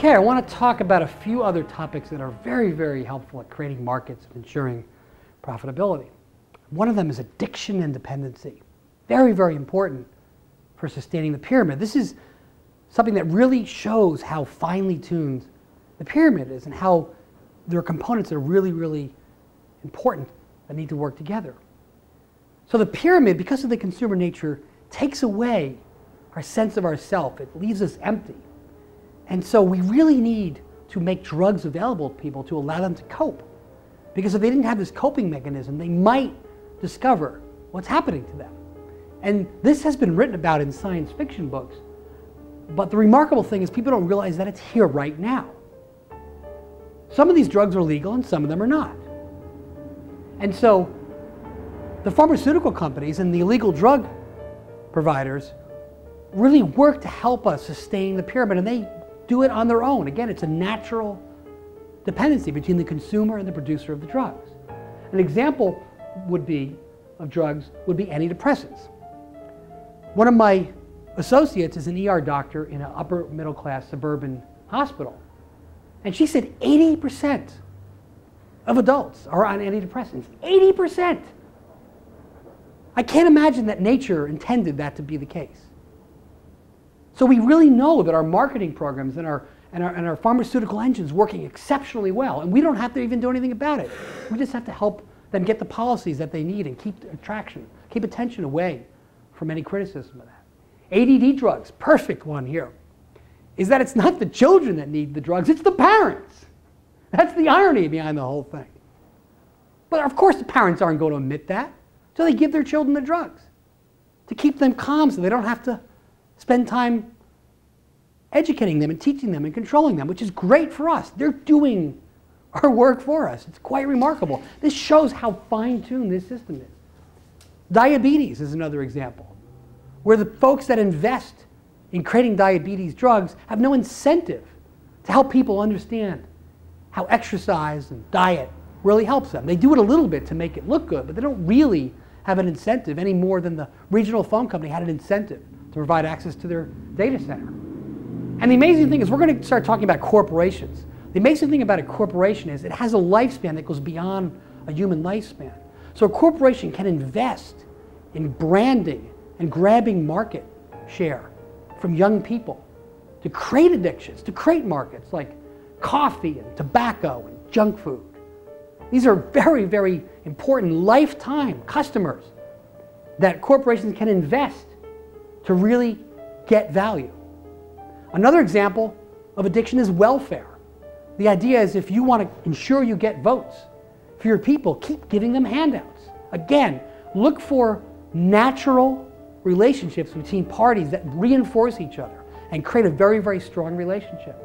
Okay, I want to talk about a few other topics that are very, very helpful at creating markets and ensuring profitability. One of them is addiction and dependency. Very, very important for sustaining the pyramid. This is something that really shows how finely tuned the pyramid is and how there are components that are really, really important that need to work together. So the pyramid, because of the consumer nature, takes away our sense of ourself. It leaves us empty. And so we really need to make drugs available to people to allow them to cope. Because if they didn't have this coping mechanism, they might discover what's happening to them. And this has been written about in science fiction books. But the remarkable thing is people don't realize that it's here right now. Some of these drugs are legal and some of them are not. And so the pharmaceutical companies and the illegal drug providers really work to help us sustain the pyramid, and they do it on their own. Again, it's a natural dependency between the consumer and the producer of the drugs. An example of drugs would be anti-depressants. One of my associates is an ER doctor in an upper middle class suburban hospital. And she said 80% of adults are on antidepressants. 80%! I can't imagine that nature intended that to be the case. So we really know that our marketing programs and our pharmaceutical engines working exceptionally well, and we don't have to even do anything about it. We just have to help them get the policies that they need and keep attention away from any criticism of that. ADD drugs, perfect one here, is that it's not the children that need the drugs, it's the parents. That's the irony behind the whole thing. But of course the parents aren't going to admit that, so they give their children the drugs to keep them calm so they don't have to spend time educating them and teaching them and controlling them, which is great for us. They're doing our work for us. It's quite remarkable. This shows how fine-tuned this system is. Diabetes is another example, where the folks that invest in creating diabetes drugs have no incentive to help people understand how exercise and diet really helps them. They do it a little bit to make it look good, but they don't really have an incentive any more than the regional phone company had an incentive to provide access to their data center. And the amazing thing is we're going to start talking about corporations. The amazing thing about a corporation is it has a lifespan that goes beyond a human lifespan. So a corporation can invest in branding and grabbing market share from young people to create addictions, to create markets like coffee and tobacco and junk food. These are very, very important lifetime customers that corporations can invest to really get value. Another example of addiction is welfare. The idea is if you want to ensure you get votes for your people, keep giving them handouts. Again, look for natural relationships between parties that reinforce each other and create a very, very strong relationship.